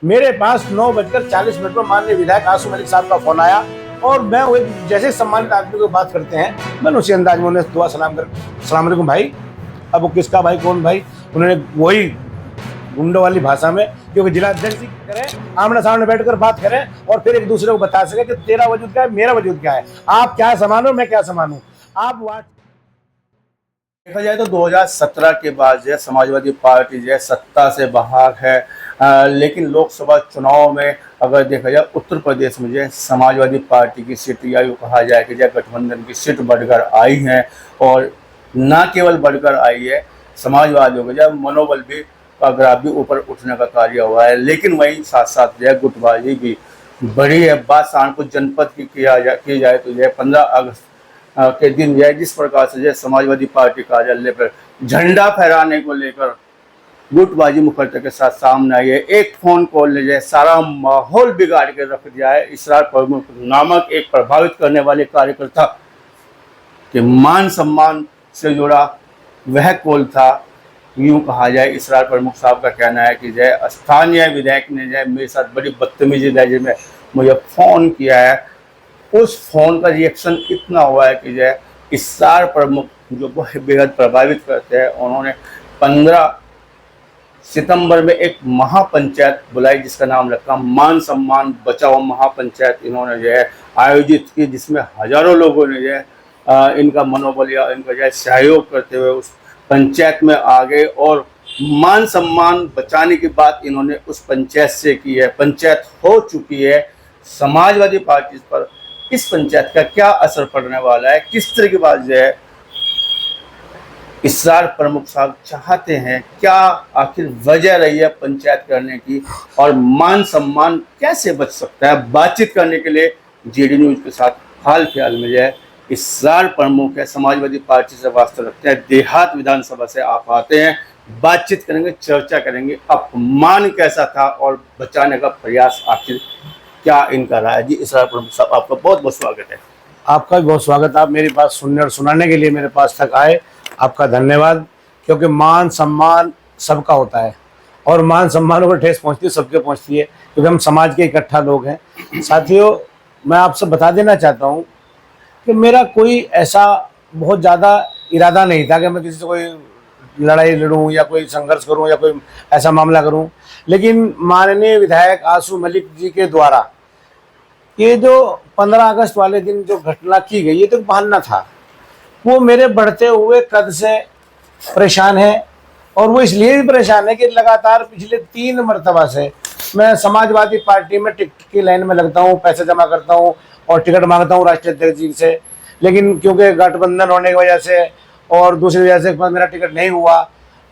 मेरे पास 9:40 पर माननीय विधायक आसू मलिक साहब का फोन आया और मैं वो जैसे सम्मानित आदमी को बात करते हैं, मैंने उसी अंदाज में उन्हें दुआ सलाम कर सलाम अलैकुम भाई। अब वो किसका भाई कौन भाई, उन्होंने वही गुंडों वाली भाषा में, क्योंकि जिला अध्यक्ष जी करें आमने सामने बैठकर बात करें और फिर एक दूसरे को बता सके कि तेरा वजूद क्या है, मेरा वजूद क्या है, आप क्या समानो मैं क्या समानू। आप देखा जाए तो 2017 के बाद जो है समाजवादी पार्टी जो है सत्ता से बाहर है। लेकिन लोकसभा चुनाव में अगर देखा जाए उत्तर प्रदेश में जो है समाजवादी पार्टी की सीट या यूँ कहा जाए कि जो गठबंधन की सीट बढ़कर आई हैं। और न केवल बढ़कर आई है, समाजवादियों का जो मनोबल भी का ग्राफ भी ऊपर उठने का कार्य हुआ है। लेकिन वहीं साथ साथ जो है गुटबाजी भी बढ़ी है। बात सहारनपुर जनपद की की जाए तो जो है 15 अगस्त के दिन जो है जिस प्रकार से जो है समाजवादी पार्टी कार्यालय पर झंडा फहराने को लेकर गुटबाजी मुखर्जी के साथ सामने आई है। एक फोन कॉल ने जो है सारा माहौल बिगाड़ के रख दिया है। इसरार प्रमुख नामक एक प्रभावित करने वाले कार्यकर्ता के मान सम्मान से जुड़ा वह कॉल था। यूँ कहा जाए इसरार प्रमुख साहब का कहना है कि जय स्थानीय विधायक ने जो है मेरे साथ बड़ी बदतमीजी में मुझे फ़ोन किया है। उस फोन का रिएक्शन इतना हुआ है कि जो है इसरार प्रमुख जो बहुत बेहद प्रभावित करते हैं, उन्होंने 15 सितंबर में एक महापंचायत बुलाई जिसका नाम रखा मान सम्मान बचाओ महापंचायत। इन्होंने जो है आयोजित की, जिसमें हजारों लोगों ने जो है इनका मनोबल या इनका जो है सहयोग करते हुए उस पंचायत में आ गए और मान सम्मान बचाने की बात इन्होंने उस पंचायत से की है। पंचायत हो चुकी है। समाजवादी पार्टी पर इस पंचायत का क्या असर पड़ने वाला है, किस तरह की बात जो है इसरार प्रमुख साहब चाहते हैं, क्या आखिर वजह रही है पंचायत करने की और मान सम्मान कैसे बच सकता है, बातचीत करने के लिए जीडी न्यूज के साथ हाल फिलहाल में जो है इसरार प्रमुख है, समाजवादी पार्टी से वास्ता रखते हैं, देहात विधानसभा से आप आते हैं, बातचीत करेंगे, चर्चा करेंगे अपमान कैसा था और बचाने का प्रयास आखिर क्या इनका रहा है। जी इसरार प्रमुख साहब, आपका बहुत बहुत स्वागत है। आपका भी बहुत स्वागत। आप मेरी बात सुनने और सुनाने के लिए मेरे पास तक आए, आपका धन्यवाद। क्योंकि मान सम्मान सबका होता है और मान सम्मानों को ठेस पहुंचती है, सबके पहुंचती है, क्योंकि हम समाज के इकट्ठा लोग हैं। साथियों, मैं आपसे बता देना चाहता हूं कि मेरा कोई ऐसा बहुत ज़्यादा इरादा नहीं था कि मैं किसी से कोई लड़ाई लड़ूं या कोई संघर्ष करूं या कोई ऐसा मामला करूं। लेकिन माननीय विधायक आसू मलिक जी के द्वारा ये जो 15 अगस्त वाले दिन जो घटना की गई, ये तो बहाना था। वो मेरे बढ़ते हुए कद से परेशान है और वो इसलिए भी परेशान है कि लगातार पिछले 3 मरतबा से मैं समाजवादी पार्टी में टिकट की लाइन में लगता हूँ, पैसे जमा करता हूँ और टिकट मांगता हूँ राष्ट्रीय अध्यक्ष जी से। लेकिन क्योंकि गठबंधन होने की वजह से और दूसरी वजह से मेरा टिकट नहीं हुआ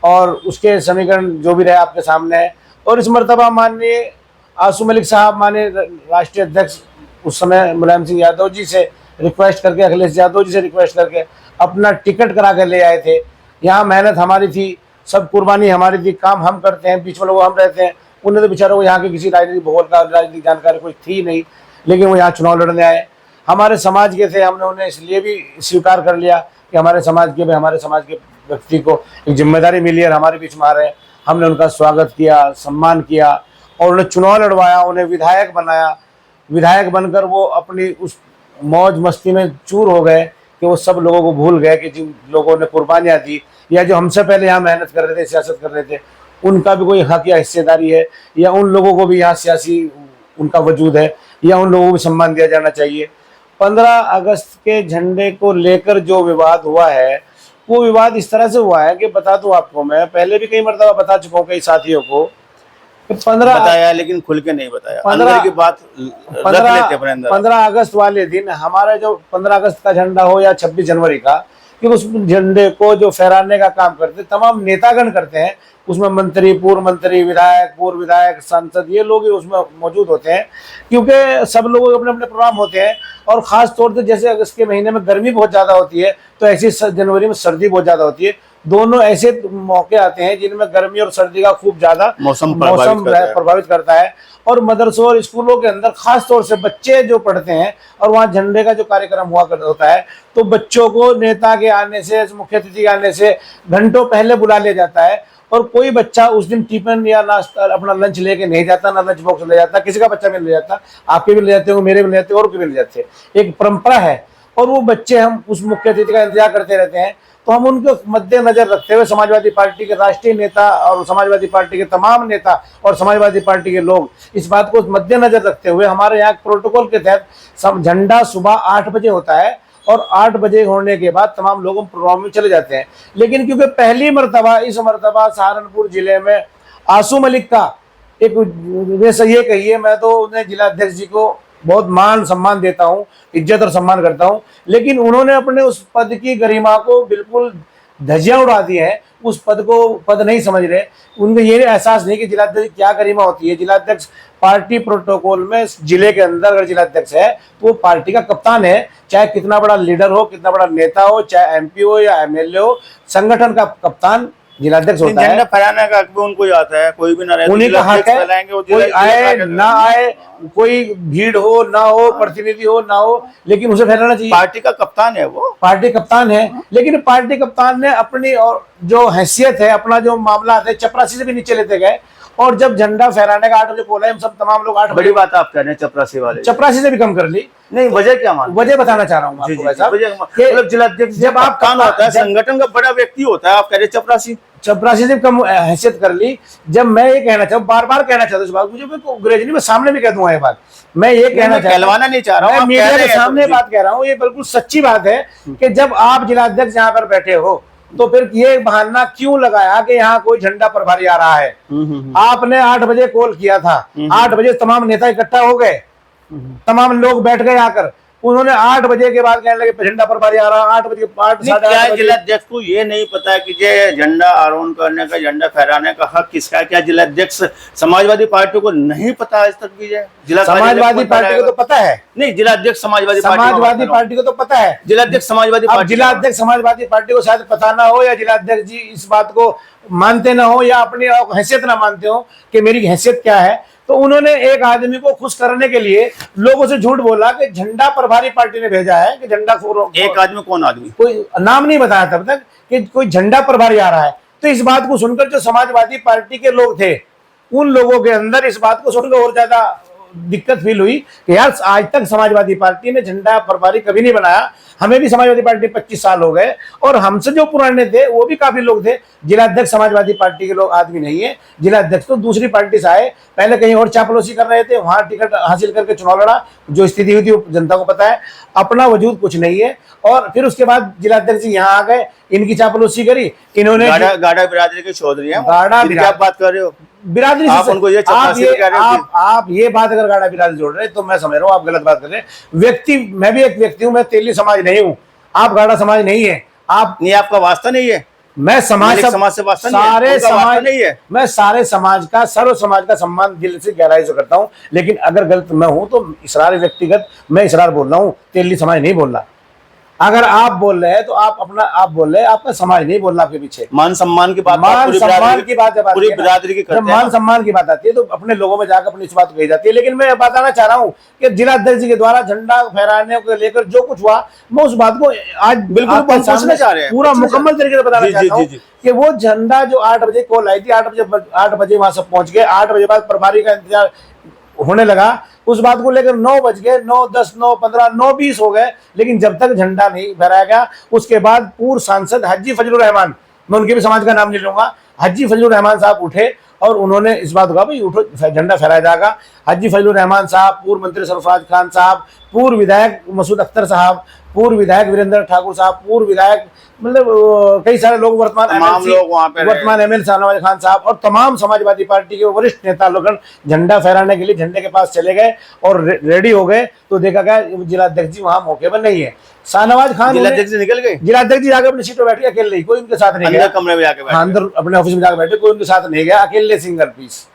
और उसके समीकरण जो भी रहे आपके सामने है। और इस मरतबा माननीय आसू मलिक साहब, माननीय राष्ट्रीय अध्यक्ष उस समय मुलायम सिंह यादव जी से रिक्वेस्ट करके, अखिलेश यादव जी से रिक्वेस्ट करके अपना टिकट करा कर ले आए थे। यहाँ मेहनत हमारी थी, सब कुर्बानी हमारी थी, काम हम करते हैं, बीच में लोग हम रहते हैं। उन्हें तो बेचारों को यहाँ की किसी राजनीतिक भूगोल का राजनीतिक जानकारी कुछ थी नहीं, लेकिन वो यहाँ चुनाव लड़ने आए। हमारे समाज के थे, हमने उन्हें इसलिए भी स्वीकार कर लिया कि हमारे समाज के व्यक्ति को एक जिम्मेदारी मिली और हमारे बीच में आ रहे हैं। हमने उनका स्वागत किया, सम्मान किया और उन्हें चुनाव लड़वाया, उन्हें विधायक बनाया। विधायक बनकर वो अपनी उस मौज मस्ती में चूर हो गए कि वो सब लोगों को भूल गए कि जिन लोगों ने कुर्बानियाँ दी या जो हमसे पहले यहाँ मेहनत कर रहे थे, सियासत कर रहे थे, उनका भी कोई हक या हिस्सेदारी है, या उन लोगों को भी यहाँ सियासी उनका वजूद है, या उन लोगों को भी सम्मान दिया जाना चाहिए। 15 अगस्त के झंडे को लेकर जो विवाद हुआ है, वो विवाद इस तरह से हुआ है कि बता दूं आपको, मैं पहले भी कई मरतबा बता चुका हूँ कई साथियों को, 15 बताया लेकिन खुल के नहीं बताया, अंदर की बात रख लेते अपने अंदर। 15 अगस्त वाले दिन हमारा जो 15 अगस्त का झंडा हो या 26 जनवरी का, कि उस झंडे को जो फहराने का काम करते तमाम नेतागण करते हैं, उसमें मंत्री, पूर्व मंत्री, विधायक, पूर्व विधायक, सांसद, ये लोग ही उसमें मौजूद होते हैं। क्योंकि सब लोगों के अपने अपने प्रोग्राम होते हैं और ख़ास तौर से जैसे अगस्त के महीने में गर्मी बहुत ज़्यादा होती है, तो ऐसी जनवरी में सर्दी बहुत ज़्यादा होती है। दोनों ऐसे मौके आते हैं जिनमें गर्मी और सर्दी का खूब ज़्यादा मौसम प्रभावित करता है। और मदरसों और स्कूलों के अंदर खास तौर से बच्चे जो पढ़ते हैं और वहाँ झंडे का जो कार्यक्रम होता है, तो बच्चों को नेता के आने से, मुख्य अतिथि के आने से घंटों पहले बुला लिया जाता है और कोई बच्चा उस दिन टिफिन या नाश्ता अपना लंच लेके नहीं जाता, ना लंच बॉक्स ले जाता, किसी का बच्चा भी ले जाता, आपके भी ले जाते हो, मेरे भी ले जाते हो, और के भी ले जाते हैं। एक परंपरा है और वो बच्चे हम उस मुख्य अतिथि का इंतजार करते रहते हैं। तो हम उनको मद्देनजर रखते हुए समाजवादी पार्टी के राष्ट्रीय नेता और समाजवादी पार्टी के तमाम नेता और समाजवादी पार्टी के लोग इस बात को मद्देनजर रखते हुए हमारे यहाँ प्रोटोकॉल के तहत झंडा सुबह 8 बजे होता है और 8 बजे होने के बाद तमाम लोग प्रोग्राम में चले जाते हैं। लेकिन क्योंकि पहली मरतबा इस मरतबा सहारनपुर जिले में आसू मलिक का एक, वैसे ये कहिए, मैं तो उन्हें जिला अध्यक्ष जी को बहुत मान सम्मान देता हूँ, इज्जत और सम्मान करता हूँ, लेकिन उन्होंने अपने उस पद की गरिमा को बिल्कुल धज्जियां उड़ा दी है। उस पद को पद नहीं समझ रहे, उनको ये एहसास नहीं कि जिलाध्यक्ष क्या गरिमा होती है। जिलाध्यक्ष पार्टी प्रोटोकॉल में जिले के अंदर अगर जिलाध्यक्ष है तो वो पार्टी का कप्तान है, चाहे कितना बड़ा लीडर हो, कितना बड़ा नेता हो, चाहे एमपी हो या एमएलए हो, संगठन का कप्तान जिलाध्यक्ष होता है। झंडा फहराने का हक भी उनको ही आता है, कोई भी ना रहे, उन्हीं का हक है, कोई आए ना आए, कोई भीड़ हो ना हो, प्रतिनिधि हो ना हो, लेकिन उसे फहराना चाहिए। पार्टी का कप्तान है वो, पार्टी कप्तान है, लेकिन पार्टी कप्तान ने अपनी और जो हैसियत है, अपना जो मामला है, चपरासी से भी नीचे लेते गए। और जब झंडा फहराने का 8 बजे बोला, हम सब तमाम लोग 8 बड़ी बात आप कह रहे हैं चपरासी वाले, चपरासी से भी कम कर ली। नहीं, वजह क्या मान, वजह बताना चाह रहा हूँ आपको भाई साहब। मतलब जिलाध्यक्ष जब आप काम होता है, संगठन का बड़ा व्यक्ति होता है, आप कह रहे चपरासी, चपरासी से कम हैसियत कर ली। जब मैं ये कहना चाहूँ, बार बार कहना चाहता हूँ इस बात, मुझे अंग्रेजी नहीं, मैं सामने भी कह दूंगा ये बात, मैं ये कहना कहलवाना नहीं चाह रहा हूँ, मीडिया के सामने बात कह रहा हूँ, ये बिल्कुल सच्ची बात है कि जब आप जिलाध्यक्ष यहाँ पर बैठे हो तो फिर ये बहाना क्यों लगाया कि यहाँ कोई झंडा प्रभारी आ रहा है। आपने 8 बजे कॉल किया था, 8 बजे तमाम नेता इकट्ठा हो गए, तमाम लोग बैठ गए आकर, उन्होंने 8 बजे के बाद कहने लगे झंडा प्रभारी आ रहा, 8 बजे 8 जिलाध्यक्ष को ये नहीं पता है कि ये झंडा आरोहण करने का, झंडा फहराने का हक किसका है? क्या जिलाध्यक्ष समाजवादी पार्टी को नहीं पता आज तक भी? जिला समाजवादी पार्टी को तो पता है, नहीं, जिलाध्यक्ष समाजवादी पार्टी को तो पता है, जिलाध्यक्ष समाजवादी पार्टी, जिलाध्यक्ष समाजवादी पार्टी को शायद पता ना हो, या जिलाध्यक्ष जी इस बात को मानते ना हो, या अपनी हैसियत ना मानते हो कि मेरी हैसियत क्या है। तो उन्होंने एक आदमी को खुश करने के लिए लोगों से झूठ बोला कि झंडा प्रभारी पार्टी ने भेजा है कि झंडा, एक आदमी, कौन आदमी, कोई नाम नहीं बताया तब तक कि कोई झंडा प्रभारी आ रहा है। तो इस बात को सुनकर जो समाजवादी पार्टी के लोग थे, उन लोगों के अंदर इस बात को सुनकर और ज्यादा दिक्कत फील हुई कि यार आज तक समाजवादी पार्टी ने झंडा प्रभारी कभी नहीं बनाया। हमें भी समाजवादी पार्टी 25 साल हो गए और हमसे जो पुराने थे वो भी काफी लोग थे। जिलाध्यक्ष समाजवादी पार्टी के लोग आदमी नहीं है, जिलाध्यक्ष तो दूसरी पार्टी से आए, पहले कहीं और चापलूसी कर रहे थे, वहां टिकट हासिल करके चुनाव लड़ा, जो स्थिति हुई थी वो जनता को पता है, अपना वजूद कुछ नहीं है। और फिर उसके बाद जिलाध्यक्ष जी यहाँ आ गए, इनकी चापलूसी करी इन्होंने। गाड़ा बिरादरी के चौधरी हैं, गाड़ा क्या बात कर रहे हो बिरादरी आप उनको ये आप ये बात अगर गाड़ा बिरादरी जोड़ रहे तो मैं समझ रहा हूँ आप गलत बात कर रहे हैं। व्यक्ति, मैं भी एक व्यक्ति हूँ, मैं तेली समाज नहीं हूँ, आप गाड़ा समाज नहीं है, आप नहीं, आपका वास्ता नहीं है, मैं समाज से वास्ता सारे समाज नहीं है, मैं सारे समाज का, सर्व समाज का सम्मान दिल से गहराई से करता हूँ। लेकिन अगर गलत मैं हूँ तो इसरार व्यक्तिगत, मैं इसरार बोल रहा हूँ, तेली समाज नहीं बोल रहा। अगर आप बोल रहे हैं तो आप अपना, आप बोल रहे हैं, आपका समाज नहीं बोलना आपके पीछे। मान सम्मान की बात, मान सम्मान की बात, पूरी बिरादरी की, जब मान सम्मान की बात आती है तो अपने लोगों में जाकर अपनी इस बात कही जाती है। लेकिन मैं बताना चाह रहा हूँ कि जिलाध्यक्ष जी के द्वारा झंडा फहराने को लेकर जो कुछ हुआ, मैं उस बात को आज बिल्कुल पूरा मुकम्मल तरीके से बताना चाहता हूँ कि वो झंडा जो 8 बजे कॉल आई थी, 8 बजे वहां सब पहुंच गए, 8 बजे बाद प्रभारी का इंतजार होने लगा, उस बात को लेकर 9 बज गए, 9, 10, 9, 15, 9, 20 हो गए, लेकिन जब तक झंडा नहीं फहराया गया। उसके बाद पूर्व सांसद हाजी फजलुर रहमान, मैं उनके भी समाज का नाम नहीं लूंगा, हाजी फजलुर रहमान साहब उठे और उन्होंने इस बात को कहा भाई उठो, झंडा फहराया जाएगा। हाजी फजलुर रहमान साहब, पूर्व मंत्री सरफराज खान साहब, पूर्व विधायक मसूद अख्तर साहब, पूर्व विधायक वीरेंद्र ठाकुर साहब, पूर्व विधायक, मतलब कई सारे लोग, वर्तमान एमएलए शाहनवाज खान साहब और तमाम समाजवादी पार्टी के वरिष्ठ नेता लोग झंडा फहराने के लिए झंडे के पास चले गए और रेडी हो गए। तो देखा गया जिलाध्यक्ष जी वहां मौके पर नहीं है। शाहनवाज खान जिलाध्यक्ष जी निकल गए, जिलाध्यक्ष जी जाकर अपनी सीट पर बैठ के अकेले, कोई उनके साथ नहीं गया, कमरे में जाकर अंदर अपने ऑफिस में जाकर बैठे, कोई उनके साथ नहीं गया, अकेले सिंगल पीस।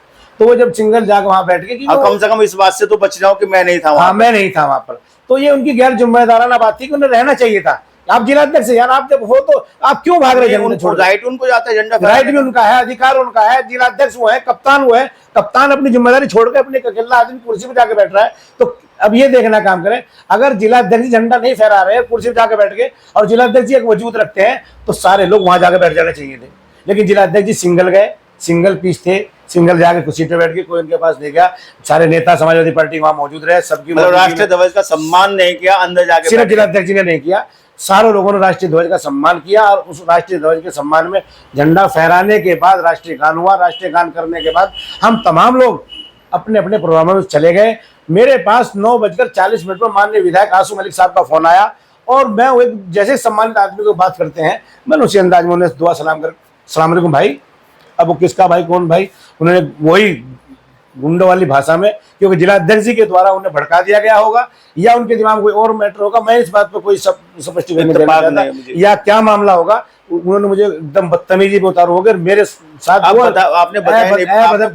तो वो जब सिंगल जाकर वहां बैठ के, कम से कम इस बात से तो बच जाओ कि मैं नहीं था वहां, मैं नहीं था वहां पर, तो ये उनकी गैर जिम्मेदाराना बात थी कि उन्हें रहना चाहिए था। आप जिलाध्यक्ष यार, आप जब हो तो आप क्यों भाग रहे हैं? राइट उनको जाता है, झंडा राइट भी उनका है, अधिकार उनका है, जिलाध्यक्ष वो है, कप्तान वो है, कप्तान अपनी जिम्मेदारी छोड़कर अपने अकेला आदमी कुर्सी पर जाकर बैठ रहा है। तो अब ये देखना काम करें, अगर जिलाध्यक्ष झंडा नहीं फहरा रहे, कुर्सी पर जाकर बैठ के, और जिलाध्यक्ष जी एक वजूद रखते हैं, तो सारे लोग वहां जाकर बैठ जाने चाहिए थे। लेकिन जिला अध्यक्ष जी सिंगल गए, सिंगल पीस थे, सिंगल जाके कुर्सी पे बैठ के, कोई उनके पास नहीं गया। सारे नेता समाजवादी पार्टी वहां मौजूद रहे, सबकी मतलब राष्ट्रीय ध्वज का सम्मान नहीं किया, अंदर जाके सिर्फ जिला अध्यक्ष जी ने नहीं किया, सारों लोगों ने राष्ट्रीय ध्वज का सम्मान किया। और उस राष्ट्रीय ध्वज के सम्मान में झंडा फहराने के बाद राष्ट्रीय गान हुआ। राष्ट्रीय गान करने के बाद हम तमाम लोग अपने अपने प्रोग्रामों में चले गए। मेरे पास 9:40 पर माननीय विधायक आसू मलिक साहब का फोन आया, और मैं वो जैसे सम्मानित आदमी को बात करते हैं, मैंने उसी अंदाज में उन्हें दुआ सलाम कर, सलाम अलैकुम भाई। अब वो किसका भाई, कौन भाई, उन्होंने वही गुंडों वाली भाषा में, क्योंकि जिला अध्यक्ष जी के द्वारा उन्हें भड़का दिया गया होगा या उनके दिमाग में कोई और मैटर होगा, मैं इस बात पर कोई स्पष्टीकरण देना चाहता या क्या मामला होगा। उन्होंने मुझे एकदम बदतमीजी पे उतारू हो गए मेरे साथ। आपने बताया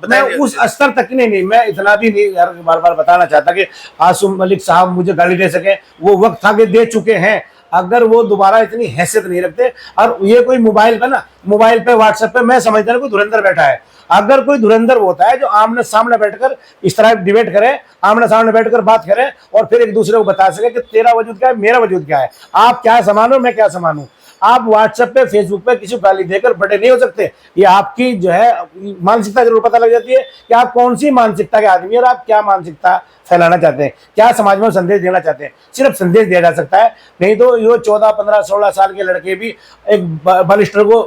मैं उस स्तर तक नहीं, मैं इतना भी नहीं यार बार बार बताना चाहता कि आसू मलिक साहब मुझे गाली दे सके, वो वक्त था कि दे चुके हैं। अगर वो दोबारा इतनी हैसियत नहीं रखते, और ये कोई मोबाइल पे ना, मोबाइल पे व्हाट्सएप पे मैं समझता हूँ कोई धुरंधर बैठा है। अगर कोई धुरंधर होता है जो आमने सामने बैठकर इस तरह डिबेट करे, आमने सामने बैठकर बात करे और फिर एक दूसरे को बता सके कि तेरा वजूद क्या है, मेरा वजूद क्या है, आप क्या समानो, मैं क्या समानू। आप व्हाट्सएप पे, फेसबुक पे किसी को गाली देकर बड़े नहीं हो सकते। ये आपकी जो है मानसिकता जरूर पता लग जाती है कि आप कौन सी मानसिकता के आदमी है और आप क्या मानसिकता फैलाना चाहते हैं, क्या समाज में संदेश देना चाहते हैं। सिर्फ संदेश दिया जा सकता है, नहीं तो ये 14, 15, 16 साल के लड़के भी एक बालिस्टर को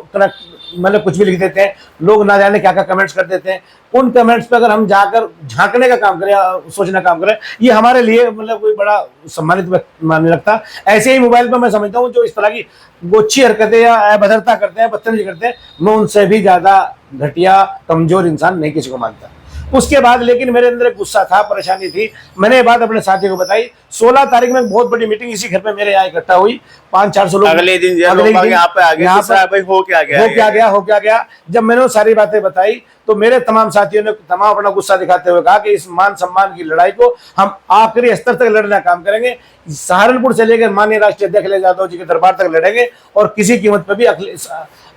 मतलब कुछ भी लिख देते हैं, लोग ना जाने क्या क्या कमेंट्स कर देते हैं। उन कमेंट्स पे अगर हम जाकर झांकने का काम करें, सोचने का काम करें, ये हमारे लिए मतलब कोई बड़ा सम्मानित मानने लगता। ऐसे ही मोबाइल पर मैं समझता हूँ जो इस तरह की गोच्छी हरकतें या अभद्रता करते हैं, बदतमीजी करते हैं, मैं उनसे भी ज्यादा घटिया कमजोर इंसान नहीं किसी को मानता। उसके बाद लेकिन मेरे अंदर एक गुस्सा था, परेशानी थी, मैंने ये बात अपने साथी को बताई। 16 तारीख में बहुत बड़ी मीटिंग इसी घर पे मेरे यहाँ इकट्ठा हुई, 500-400 लोग। अगले दिन यहाँ पे आ गए, हो क्या गया। जब मैंने वो सारी बातें बताई तो मेरे तमाम साथियों ने तमाम अपना गुस्सा दिखाते हुए कहा कि इस मान सम्मान की लड़ाई को हम आखिरी स्तर तक लड़ने का काम करेंगे। सहारनपुर से लेकर माननीय राष्ट्रीय अध्यक्ष अखिलेश यादव जी के दरबार तक लड़ेंगे और किसी कीमत पर भी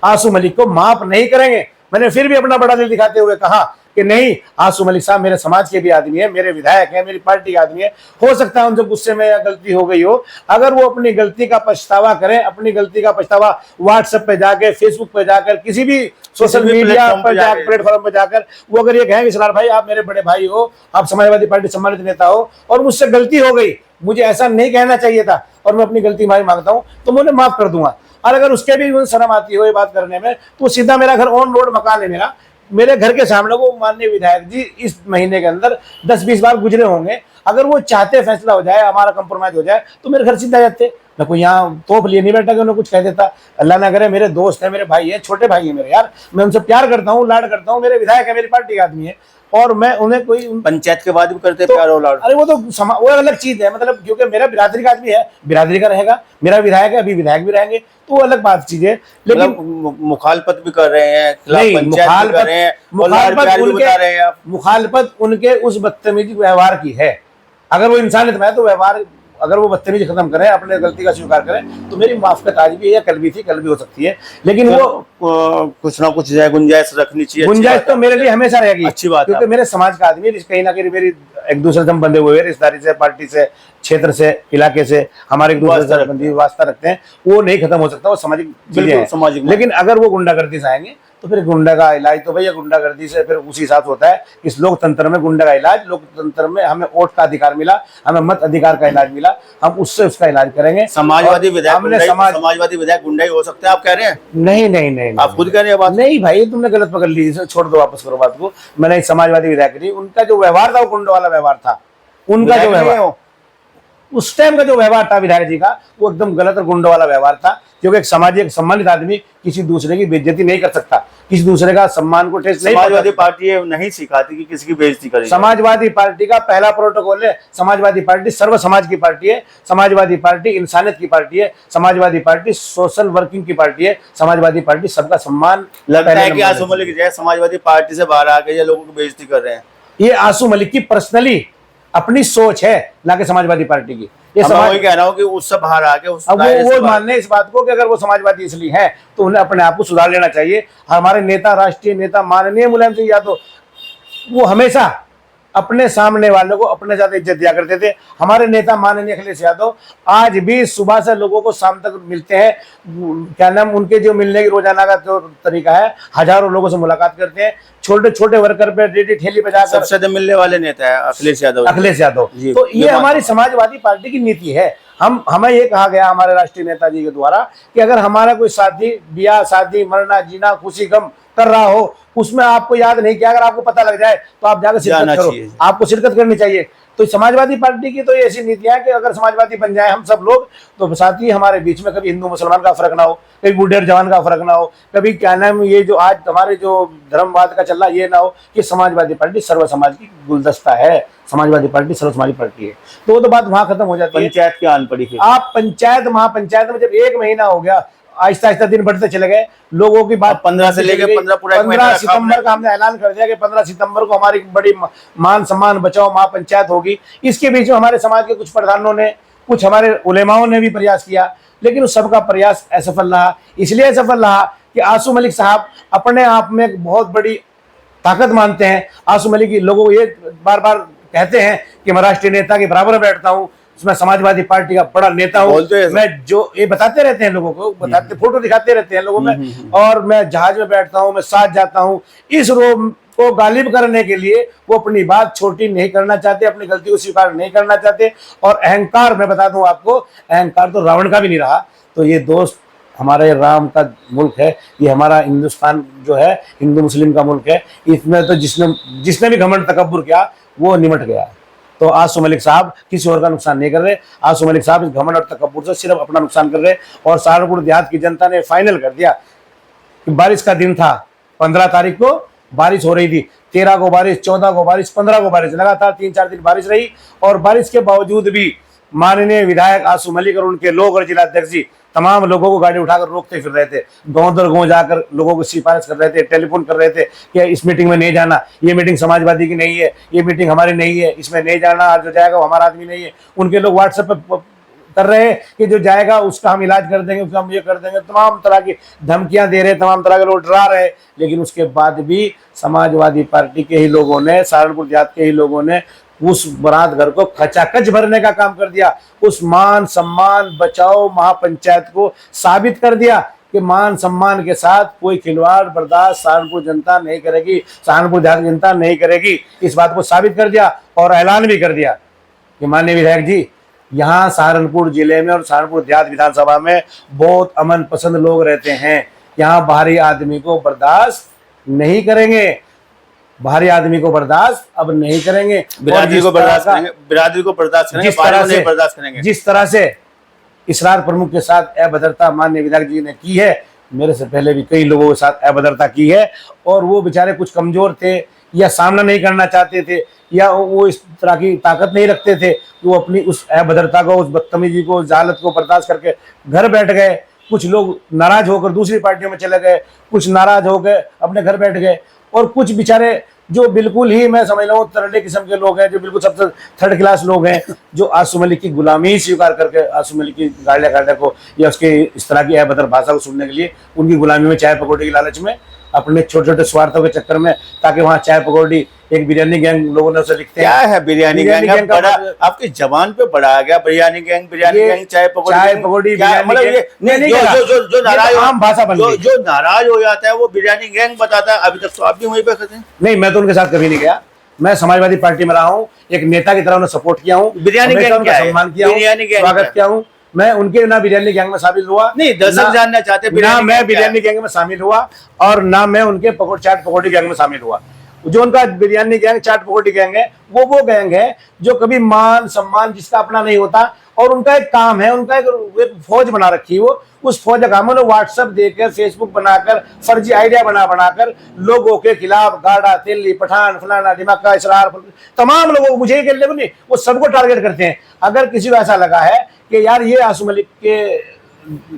आसू मलिक को माफ नहीं करेंगे। मैंने फिर भी अपना बड़ा दिल दिखाते हुए कहा कि नहीं, आसू मलिक साहब मेरे समाज के भी आदमी है, मेरे विधायक हैं, मेरी पार्टी के आदमी है। हो सकता है उनसे गुस्से में या गलती हो गई हो, अगर वो अपनी गलती का पछतावा करें, अपनी गलती का पछतावा व्हाट्सएप पे जाकर, फेसबुक पे जाकर, किसी भी सोशल मीडिया पर जाकर, प्लेटफॉर्म पर जाकर वो अगर ये कहें कि सलार भाई आप मेरे बड़े भाई हो, आप समाजवादी पार्टी सम्मानित नेता हो और मुझसे गलती हो गई, मुझे ऐसा नहीं कहना चाहिए था और मैं अपनी गलती माफी मांगता हूँ, तो मैं उन्हें माफ कर दूंगा। और अगर उसके भी शर्म आती हो ये बात करने में, तो सीधा मेरा घर ऑन रोड मकान है मेरे घर के सामने वो माननीय विधायक जी इस महीने के अंदर 10-20 बार गुजरे होंगे। अगर वो चाहते फैसला हो जाए, हमारा कंप्रोमाइज हो जाए, तो मेरे घर सीधा जाते। मैं कोई यहाँ तोप लिए नहीं बैठा कि उन्हें कुछ कह देता। अल्लाह ना करे, मेरे दोस्त है, मेरे भाई है, छोटे भाई है मेरे, यार मैं उनसे प्यार करता हूँ, लाड करता हूँ, मेरे विधायक है, मेरी पार्टी के आदमी है, और मैं उन्हें कोई पंचायत के बाद भी करते प्यार और लाड। अरे वो तो वो अलग चीज है, मतलब क्योंकि मेरा बिरादरी का आदमी है, बिरादरी का रहेगा, मेरा विधायक है, अभी विधायक भी रहेंगे, तो अलग बात चीज है। लेकिन मुखालपत भी कर रहे हैं, मुखालपत उनके उस बदतमीजी व्यवहार की है। अगर वो इंसानियत में है तो व्यवहार, अगर वो बदतमीजी खत्म करें, अपने गलती का स्वीकार करें, तो मेरी माफकत आज भी है या कल भी थी, कल भी हो सकती है। लेकिन वो कुछ ना कुछ गुंजाइश रखनी चाहिए। गुंजाइश तो मेरे लिए हमेशा रहेगी, अच्छी बात, क्योंकि मेरे समाज का आदमी कहीं ना कहीं मेरी एक दूसरे से हम बंधे हुए हैं, रिश्तेदारी से, पार्टी से, क्षेत्र से, इलाके से हमारे एक दूसरे से बंधी वास्ता रखते हैं, वो नहीं खत्म हो सकता, वो सामाजिक चीजें हैं। लेकिन अगर वो गुंडागर्दी से आएंगे तो फिर गुंडा का इलाज तो भैया गुंडागर्दी से फिर उसी हिसाब से होता है। इस लोकतंत्र में गुंडा का इलाज, लोकतंत्र में हमें वोट का अधिकार मिला, हमें मत अधिकार का इलाज मिला, हम उससे उसका इलाज करेंगे। समाजवादी विधायक गुंडा ही हो सकते हैं, आप कह रहे हैं? नहीं नहीं नहीं, आप खुद कह रहे हैं बात। नहीं भाई, तुमने गलत पकड़ ली, छोड़ दो, वापस करो बात को। मैंने समाजवादी विधायक नहीं, उनका जो व्यवहार था वो गुंडा वाला व्यवहार था। उनका जो व्यवहार उस टाइम का जो व्यवहार था विधायक जी का, वो एकदम गलत और गुंडा वाला व्यवहार था। क्योंकि एक सामाजिक सम्मानित आदमी किसी दूसरे की बेइज्जती नहीं कर सकता, किसी दूसरे का सम्मान को ठेस नहीं। समाजवादी पार्टी नहीं सिखाती कि किसी की बेइज्जती करे। समाजवादी पार्टी का पहला प्रोटोकॉल है, समाजवादी पार्टी सर्व समाज की पार्टी है, समाजवादी पार्टी इंसानियत की पार्टी है, समाजवादी पार्टी सोशल वर्किंग की पार्टी है, समाजवादी पार्टी सबका सम्मान। लगता है कि आसू मलिक जो समाजवादी पार्टी से बाहर आके ये लोगों की बेइज्जती कर रहे हैं। ये आसू मलिक की पर्सनली अपनी सोच है, ना कि समाजवादी पार्टी की। ये वही कह रहा हूँ कि उससे बाहर आके अब वो मानने इस बात को कि अगर वो समाजवादी इसलिए हैं तो उन्हें अपने आप को सुधार लेना चाहिए। हमारे नेता, राष्ट्रीय नेता माननीय मुलायम सिंह यादव, वो हमेशा अपने सामने वालों को अपने ज्यादा इज्जत दिया करते थे। हमारे नेता माननीय अखिलेश यादव आज भी सुबह से लोगों को शाम तक मिलते हैं। क्या नाम, उनके जो मिलने की रोजाना का जो तरीका है, हजारों लोगों से मुलाकात करते हैं। छोटे छोटे वर्कर पे रेडी ठेली पे जाकर सबसे ज्यादा मिलने वाले नेता है अखिलेश यादव। अखिलेश यादव। तो ये हमारी समाजवादी पार्टी की नीति है। हमें ये कहा गया हमारे राष्ट्रीय नेताजी के द्वारा कि अगर हमारा कोई साथी ब्याह शादी मरना जीना खुशी गम कर रहा हो, उसमें आपको याद नहीं किया, अगर आपको पता लग जाए तो आप जाकर शिरकत करो, आपको शिरकत करनी चाहिए। तो समाजवादी पार्टी की तो ऐसी नीतियां है कि अगर समाजवादी बन जाए हम सब लोग, तो साथ ही हमारे बीच में कभी हिंदू मुसलमान का फर्क ना हो, कभी बूढ़े और जवान का फर्क ना हो, कभी क्या नाम ये जो आज हमारे जो धर्मवाद का चल रहा है ये ना हो कि समाजवादी पार्टी सर्व समाज की गुलदस्ता है, समाजवादी पार्टी सर्व समाजी पार्टी है। तो वो तो बात वहां खत्म हो जाती है। पंचायत की आन पड़ी। आप पंचायत महापंचायत में जब 1 महीना हो गया, आहिस्ता आहिस्ता दिन बढ़ते चले गए, लोगों की बात 15 से लेकर 15 सितंबर का हमने ऐलान कर दिया कि 15 सितंबर को हमारी बड़ी मान सम्मान बचाओ महापंचायत होगी। इसके बीच में हमारे समाज के कुछ प्रधानों ने, कुछ हमारे उलेमाओं ने भी प्रयास किया, लेकिन उस सबका प्रयास असफल रहा। इसलिए असफल रहा कि आसू मलिक साहब अपने आप में एक बहुत बड़ी ताकत मानते हैं। आसू मलिक लोगों को ये बार बार कहते हैं कि मैं राष्ट्रीय नेता के बराबर बैठता हूँ, मैं समाजवादी पार्टी का बड़ा नेता हूँ, मैं जो ये बताते रहते हैं लोगों को, बताते फोटो दिखाते रहते हैं लोगों में, और मैं जहाज में बैठता हूँ, मैं साथ जाता हूँ। इस रोब को गालिब करने के लिए वो अपनी बात छोटी नहीं करना चाहते, अपनी गलती को स्वीकार नहीं करना चाहते। और अहंकार, मैं बता दूं आपको, अहंकार तो रावण का भी नहीं रहा। तो ये दोस्त हमारे राम का मुल्क है, ये हमारा हिंदुस्तान जो है हिंदू मुस्लिम का मुल्क है। इसमें तो जिसने भी घमंड तकब्बुर किया वो निमट गया। तो आसू मलिक साहब किसी और का नुकसान नहीं कर रहे। आसू मलिक साहब इस घमंड और तकब्बुर से सिर्फ अपना नुकसान कर रहे। और सहारनपुर देहात की जनता ने फाइनल कर दिया कि बारिश का दिन था, 15 तारीख को बारिश हो रही थी, 13 को बारिश, 14 को बारिश, 15 को बारिश, लगातार 3-4 दिन बारिश रही। और बारिश के बावजूद भी माननीय विधायक आसू मलिक और उनके लोग और जिलाध्यक्ष जी तमाम लोगों को गाड़ी उठाकर रोकते फिर रहे थे, गांव दर गांव जाकर लोगों को सिफारिश कर रहे थे, टेलीफोन कर रहे थे कि इस मीटिंग में नहीं जाना, ये मीटिंग समाजवादी की नहीं है, ये मीटिंग हमारी नहीं है, इसमें नहीं जाना, जो जाएगा वो हमारा आदमी नहीं है। उनके लोग व्हाट्सएप पे कर रहे हैं कि जो जाएगा उसका हम इलाज कर देंगे, उसका हम ये कर देंगे, तमाम तरह की धमकियां दे रहे, तमाम तरह के लोग डरा रहे। लेकिन उसके बाद भी समाजवादी पार्टी के ही लोगों ने, सहारनपुर देहात के ही लोगों ने उस बारात घर को खचाखच भरने का काम कर दिया। उस मान सम्मान बचाओ महापंचायत को साबित कर दिया कि मान सम्मान के साथ कोई खिलवाड़ बर्दाश्त सहारनपुर जनता नहीं करेगी, सहारनपुर देहात की जनता नहीं करेगी। इस बात को साबित कर दिया और ऐलान भी कर दिया कि माननीय विधायक जी, यहाँ सहारनपुर जिले में और सहारनपुर देहात विधानसभा में बहुत अमन पसंद लोग रहते हैं। यहाँ बाहरी आदमी को बर्दाश्त नहीं करेंगे, बाहरी आदमी को बर्दाश्त अब नहीं करेंगे, बिरादरी को बर्दाश्त करेंगे, बिरादरी को बर्दाश्त करेंगे, बर्दाश्त करेंगे। जिस तरह से इसरार प्रमुख के साथ अभद्रता माननीय विधायक जी ने की है, मेरे से पहले भी कई लोगों के साथ अभद्रता की है, और वो बेचारे कुछ कमजोर थे या सामना नहीं करना चाहते थे या वो इस तरह की ताकत नहीं रखते थे, वो अपनी उस अभद्रता को, उस बदतमीजी को, उस जालत को बर्दाश्त करके घर बैठ गए। कुछ लोग नाराज होकर दूसरी पार्टियों में चले गए, कुछ नाराज होकर अपने घर बैठ गए, और कुछ बेचारे जो बिल्कुल ही मैं समझ रहा हूँ तरले किस्म के लोग हैं, जो बिल्कुल सबसे थर्ड क्लास लोग हैं, जो आसू मलिक की गुलामी स्वीकार करके आसू मलिक की गाड़िया को या उसके इस तरह की अभद्र भाषा को सुनने के लिए उनकी गुलामी में, चाय पकौड़ी की लालच में, अपने छोटे छोटे स्वार्थों के चक्कर में, ताकि वहाँ चाय पकौड़ी एक बिरयानी गैंग लोगों ने उसे लिखते हैं। क्या है बिरयानी गैंग? बड़ा आपकी जबान पे बड़ा आ गया, बिरयानी गैंग, चाय पकौड़ी, मतलब जो नाराज आम भाषा बन गई, जो नाराज हो जाता है वो बिरयानी गैंग बताता है। अभी तक तो आप भी वहीं पे खड़े हैं। नहीं, मैं तो उनके साथ कभी नहीं गया। मैं समाजवादी पार्टी में रहा हूँ, एक नेता की तरह उन्हें सपोर्ट किया हूँ, बिरयानी गैंग का सम्मान किया, स्वागत किया हूँ। मैं उनके ना बिरयानी गैंग में शामिल हुआ, नहीं दर्शक जानना चाहते, ना मैं बिरयानी गैंग में शामिल हुआ और ना मैं उनके चाट पकौड़ी गैंग में शामिल हुआ। जो उनका बिरयानी गैंग, चाट पकौड़ी गैंग है, वो गैंग है जो कभी मान सम्मान जिसका अपना नहीं होता, और उनका एक काम है, उनका एक फौज बना रखी है। वो उस फौज का काम है व्हाट्सएप देकर, फेसबुक बनाकर, फर्जी आइडिया बनाकर लोगों के खिलाफ गाड़ा तेली पठान फलाना दिमाग इसरार, तमाम लोगों, मुझे ही कहने नहीं, वो सबको टारगेट करते हैं। अगर किसी को ऐसा लगा है कि यार ये आसू मलिक के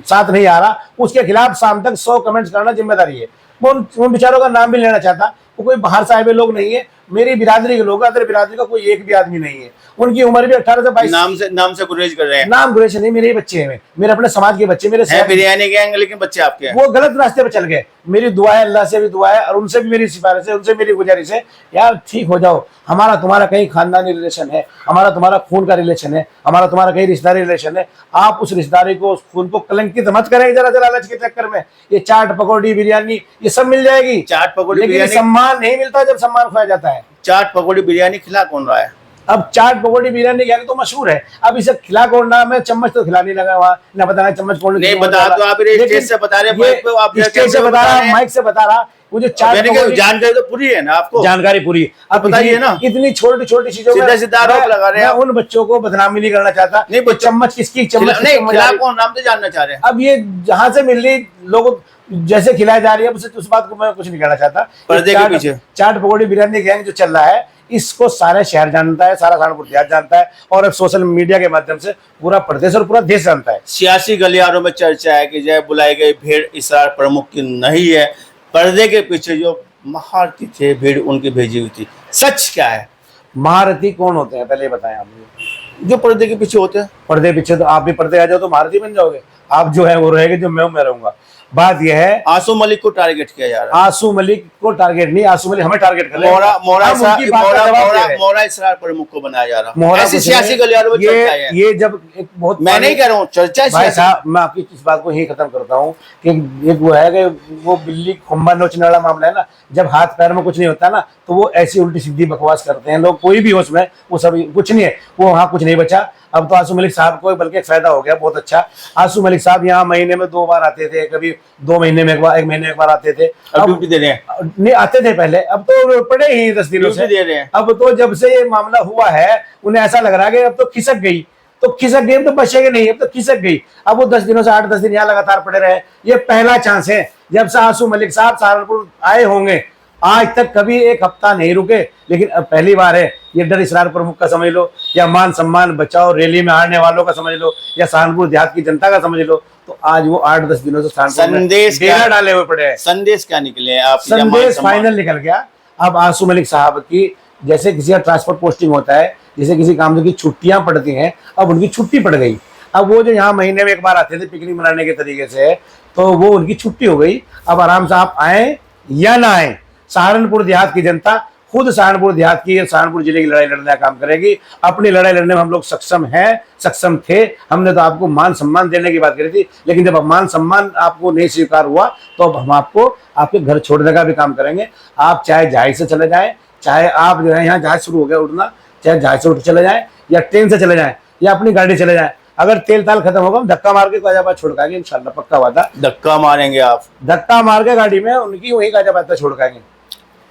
साथ नहीं आ रहा, उसके खिलाफ शाम तक 100 कमेंट्स करना जिम्मेदारी है। वो उन बेचारों का नाम भी लेना चाहता, वो कोई बाहर से आए हुए लोग नहीं है, मेरी बिरादरी के लोग, अदर बिरादरी का कोई एक भी आदमी नहीं है। उनकी उम्र भी 18 से 22। नाम से गुरेज कर रहे हैं। नाम गुरेश नहीं, मेरे ही बच्चे हैं, मेरे अपने समाज के बच्चे, मेरे है बिरयानी गैंग, लेकिन बच्चे आपके हैं। वो गलत रास्ते पे चल गए। मेरी दुआ है, अल्लाह से भी दुआ है और उनसे भी मेरी सिफारिश है, उनसे मेरी गुजारिश है, यार ठीक हो जाओ। हमारा तुम्हारा कहीं खानदानी रिलेशन है, हमारा तुम्हारा खून का रिलेशन है, हमारा तुम्हारा कहीं रिश्तेदारी रिलेशन है। आप उस रिश्तेदारी को, उस खून को कलंकित मत करें जरा जरा लालच के चक्कर में। ये चाट पकौड़ी बिरयानी ये सब मिल जाएगी, चाट पकौड़ी लेकिन बिरयानी, सम्मान नहीं मिलता जब सम्मान खोया जाता है। चाट पकौड़ी बिरयानी खिला कौन रहा है? अब चाट पकौड़ी बिरयानी क्या तो मशहूर है। अब इसे खिला कौन रहा? मैं चम्मच तो खिला नहीं लगा वहाँ, ना बताना चम्मच कौन नहीं बता, तो आप स्टेज से बता रहे हैं, आप स्टेज से बता रहा, माइक से बता रहा। वो जो चाट पकौड़ी, जानकारी तो पूरी है ना आपको? जानकारी पूरी। अब बताइए ना, इतनी छोटी छोटी चीजों में सीधा आरोप लगा रहे हैं। उन बच्चों को बदनामी नहीं करना चाहता। नहीं, चम्मच किसकी, चम्मच नहीं खिला कौन, नाम तो जानना चाह रहे हैं। अब ये जहां से मिल रही लोग जैसे खिलाई जा रही है, उस बात को मैं कुछ नहीं कहना चाहता। पर्दे के पीछे चाट पकौड़ी बिरयानी गैंग जो चल रहा है, इसको सारा शहर जानता है, सारा सहारनपुर देहात जानता है, और अब सोशल मीडिया के माध्यम से पूरा प्रदेश और पूरा देश जानता है। सियासी गलियारों में चर्चा है कि जय बुलाई गई भीड़ इसरार प्रमुख की नहीं है, पर्दे के पीछे जो महारथी थे भीड़ उनकी भेजी हुई थी। सच क्या है? महारथी कौन होते हैं पहले बताएं आप मुझे। जो पर्दे के पीछे होते हैं। पर्दे पीछे तो आप भी पर्दे आ जाओ तो महारथी बन जाओगे। आप जो है वो रहेंगे, जो मैं रहूंगा। बात यह है, आसू मलिक को टारगेट किया जा रहा है। आसू मलिक को टारगेट नहीं, आसू मलिक हमें टारगेट कर रहे हैं। मोरा इसरार प्रमुख को बनाया जा रहा है। ऐसी सियासी गलियारों में चर्चा है। ये जब एक बहुत, मैं नहीं कह रहा हूँ चर्चा। भाई साहब मैं आपकी इस बात को यही खत्म करता हूँ कि एक वो है कि वो बिल्ली खुम्बा नोचने वाला मामला है ना। जब हाथ पैर में कुछ नहीं होता ना, तो वो ऐसी उल्टी सीधी बकवास करते हैं लोग, कोई भी हो उसमें, वो सब कुछ नहीं है, वो वहाँ कुछ नहीं बचा। अब तो आसू मलिक साहब को बल्कि एक फायदा हो गया, बहुत अच्छा। आसू मलिक साहब यहाँ महीने में 2 बार आते थे, कभी 2 महीने में 1 बार, 1 महीने में 1 बार आते थे। अब ड्यूटी दे रहे हैं? नहीं आते थे पहले, अब तो पड़े ही 10 दिनों से दे रहे हैं। अब तो जब से ये मामला हुआ है, उन्हें ऐसा लग रहा है कि अब तो खिसक गई, तो खिसक गई, अब तो बचेगी नहीं, अब तो खिसक गई। अब वो 10 दिनों से 8-10 दिन यहाँ लगातार पड़े रहे। ये पहला चांस है। जब से आसू मलिक साहब सहारनपुर आए होंगे, आज तक कभी एक हफ्ता नहीं रुके, लेकिन अब पहली बार है। ये डर इसरार प्रमुख का समझ लो, या मान सम्मान बचाओ रैली में हारने वालों का समझ लो, या सहारनपुर देहात की जनता का समझ लो, तो आज वो 8-10 दिनों से संदेश डेरा डाले हुए पड़े हैं। संदेश क्या निकले आप? संदेश फाइनल निकल गया। अब आसू मलिक साहब की, जैसे किसी का ट्रांसफर पोस्टिंग होता है, जैसे किसी काम की छुट्टियां पड़ती हैं, अब उनकी छुट्टी पड़ गई। अब वो जो यहाँ महीने में 1 बार आते थे पिकनिक मनाने के तरीके से, तो वो उनकी छुट्टी हो गई। अब आराम से आप आए या ना आए, सहारनपुर देहात की जनता खुद सहारनपुर देहात की, सहारनपुर जिले की लड़ाई लड़ने का काम करेगी। अपनी लड़ाई लड़ने में हम लोग सक्षम हैं, सक्षम थे। हमने तो आपको मान सम्मान देने की बात करी थी, लेकिन जब मान सम्मान आपको नहीं स्वीकार हुआ, तो अब हम आपको आपके घर छोड़ने का भी काम करेंगे। आप चाहे जहाज से चले जाएं, चाहे आप जो है यहाँ जहाज शुरू हो गया उड़ना, चाहे जहाज से उठ चले जाएं, या ट्रेन से चले जाएं, या अपनी गाड़ी चले जाएं। अगर तेल ताल खत्म होगा, हम धक्का मार के गाजियाबाद छोड़काएंगे इंशाल्लाह, पक्का वादा। धक्का मारेंगे आप? धक्का मार के गाड़ी में उनकी वही गाजियाबाद छोड़काएंगे।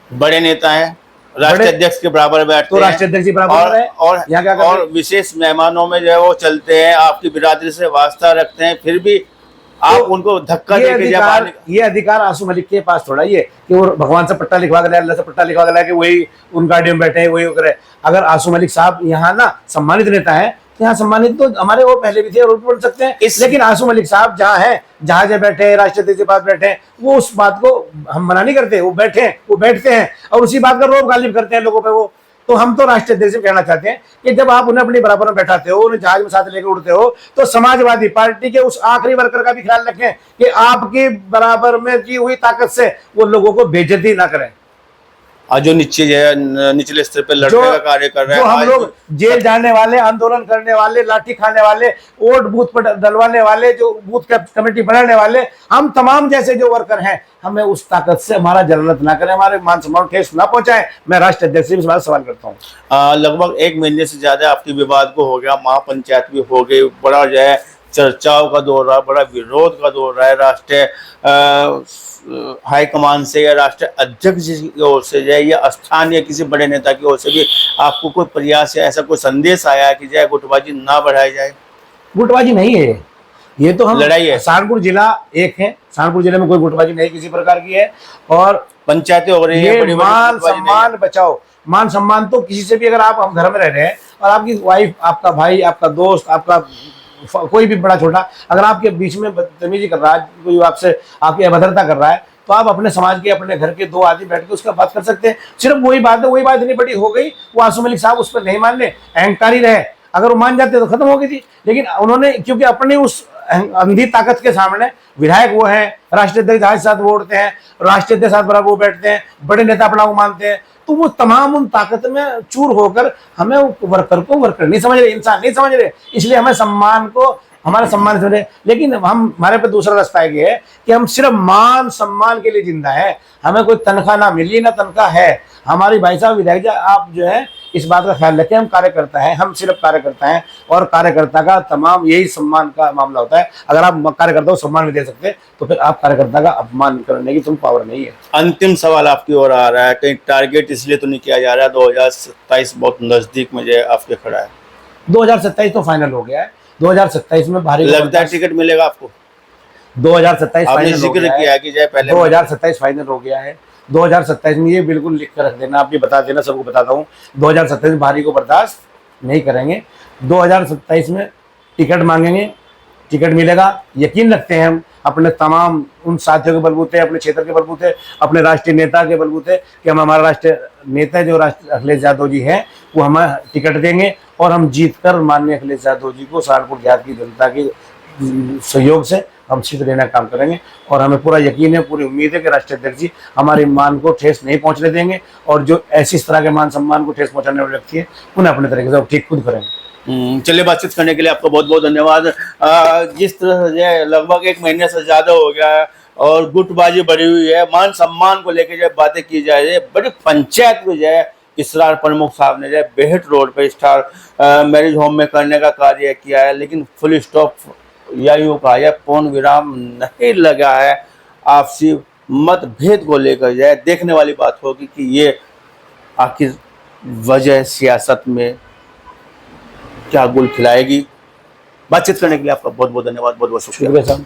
बड़े नेता हैं, राष्ट्रीय अध्यक्ष के बराबर बैठते तो राष्ट्रीय अध्यक्ष के बराबर है, और यहाँ क्या और विशेष मेहमानों में जो है वो चलते हैं, आपकी बिरादरी से वास्ता रखते हैं, फिर भी आप उनको धक्का देके ये अधिकार आसू मलिक के पास थोड़ा ये कि वो भगवान से पट्टा लिखवा के लाए, अल्लाह से पट्टा लिखवा के लाए कि वही उन गाड़ियों में बैठे हैं, वही करे। अगर आसू मलिक साहब यहाँ ना सम्मानित नेता है, यहाँ सम्मानित तो हमारे वो पहले भी थे और बोल सकते हैं, लेकिन आसू मलिक साहब जहाँ है, जहाज में बैठे हैं, राष्ट्रीय अध्यक्ष के पास बैठे हैं, वो उस बात को हम मना नहीं करते। वो बैठे हैं, वो बैठते हैं और उसी बात का रोब गालिब करते हैं लोगों पे। वो तो हम तो राष्ट्रीय अध्यक्ष से कहना चाहते हैं कि जब आप उन्हें अपनी बराबर में बैठाते हो, उन्हें जहाज में साथ लेकर उड़ते हो, तो समाजवादी पार्टी के उस आखिरी वर्कर का भी ख्याल रखें कि आपकी बराबर में की हुई ताकत से वो लोगों को बेइज्जती ना करें। जो निचले स्तर पे लड़ने का कार्य कर रहे हैं, जो हम लोग जेल जाने वाले, आंदोलन करने वाले, लाठी खाने वाले, वोट बूथ पर डलवाने वाले, जो बूथ कमेटी बनाने वाले, हम तमाम जैसे जो वर्कर हैं, हमें उस ताकत से हमारा जलालत ना करें, हमारे मान सम्मान ठेस ना पहुंचाएं। मैं राष्ट्रीय अध्यक्ष से भी सवाल करता हूँ। लगभग 1 महीने से ज्यादा आपकी विवाद को हो गया, महापंचायत भी हो गई, बड़ा जो है चर्चाओं का दौर रहा, बड़ा विरोध का दौर रहा है। राष्ट्रीय हाईकमान से या राष्ट्रीय अध्यक्ष जी की ओर से जो है, या स्थानीय किसी बड़े नेता की ओर से भी आपको कोई प्रयास या ऐसा कोई संदेश आया कि जो है गुटबाजी ना बढ़ाई जाए? गुटबाजी नहीं है ये तो हम लड़ाई है। सहारनपुर जिला एक है, सहारनपुर जिले में कोई गुटबाजी नहीं किसी प्रकार की है। और पंचायतें हो रही है, मान सम्मान बचाओ। मान सम्मान तो किसी से भी, अगर आप हम घर में रह रहे हैं और आपकी वाइफ, आपका भाई, आपका दोस्त, आपका कोई भी बड़ा छोटा अगर आपके बीच में बदतमीजी कर रहा है, कोई आपसे आपकी अभद्रता कर रहा है, तो आप अपने समाज के, अपने घर के 2 आदमी बैठ के उसका बात कर सकते हैं। सिर्फ वही बात है, वही बात इतनी बड़ी हो गई, वो आसिफ मलिक साहब उस पर नहीं मान रहे, अहंकारी रहे। अगर वो मान जाते तो खत्म हो गई थी, लेकिन उन्होंने, क्योंकि अपने उस अंधी ताकत के सामने, विधायक वो है, राष्ट्रीय अध्यक्ष आज साथ वो उठते हैं, राष्ट्रीय अध्यक्ष साथ बराबर वो बैठते हैं, बड़े नेता अपना वो मानते हैं, तो वो तमाम उन ताकत में चूर होकर हमें वर्कर को वर्कर नहीं समझ रहे, इंसान नहीं समझ रहे, इसलिए हमें सम्मान को, हमारा सम्मान समझे। लेकिन हम, हमारे पे दूसरा रास्ता ये है कि हम सिर्फ मान सम्मान के लिए जिंदा है, हमें कोई तनख्वाह ना मिली ना तनख्वाह है। हमारी भाई साहब विधायक जी, आप जो है इस बात का ख्याल रखें, हम कार्यकर्ता हैं, हम सिर्फ कार्यकर्ता हैं, और कार्यकर्ता का तमाम यही सम्मान का मामला होता है। अगर आप कार्यकर्ता को सम्मान भी दे सकते हैं तो फिर आप कार्यकर्ता का अपमान करने की तुम पावर नहीं है। अंतिम सवाल आपकी ओर आ रहा है, कहीं टारगेट इसलिए तो नहीं किया जा रहा है, 2027 बहुत नजदीक में जो है आपके खड़ा है? 2027 तो फाइनल हो गया है, 2027 में भारी लगता है टिकट मिलेगा आपको? 2027 आपने फाइनल हो जिक्र गया है, किया कि जाए पहले 2027 फाइनल हो गया है। 2027 में ये बिल्कुल लिख कर रख देना, आप ये बता देना, सबको बताता हूँ, 2027 में भारी को बर्दाश्त नहीं करेंगे। 2027 में टिकट मांगेंगे, टिकट मिलेगा, यकीन रखते हैं हम अपने तमाम उन साथियों के बलबूते, अपने क्षेत्र के बलबूते, अपने राष्ट्रीय नेता के बलबूते, कि हम, हमारा राष्ट्रीय नेता जो अखिलेश यादव जी हैं, वो हमें टिकट देंगे, और हम जीतकर माननीय अखिलेश यादव जी को, सहारनपुर देहात की जनता के सहयोग से हम सीट देने का काम करेंगे। और हमें पूरा यकीन है, पूरी उम्मीद है कि राष्ट्रीय अध्यक्ष जी हमारे मान को ठेस नहीं पहुंचने देंगे, और जो ऐसी तरह के मान सम्मान को ठेस पहुंचाने वाले व्यक्ति है उन्हें अपने तरीके से ठीक खुद करेंगे। चलिए, बातचीत करने के लिए आपका बहुत बहुत धन्यवाद। जिस तरह से लगभग 1 महीने से ज्यादा हो गया है और गुटबाजी बढ़ी हुई है, मान सम्मान को लेकर जो बातें की जा रही है, बड़ी पंचायत में जो है इसरार प्रमुख साहब ने जो है बेहट रोड पे स्टार मैरिज होम में करने का कार्य किया है, लेकिन फुल स्टॉप या यूँ कहा जाए पूर्ण विराम नहीं लगा है। आपसी मतभेद को लेकर जो है देखने वाली बात होगी कि ये आखिर वजह सियासत में क्या गुल खिलाएगी। बातचीत करने के लिए आपका बहुत बहुत धन्यवाद, बहुत बहुत शुक्रिया। शुक्रिया साहब।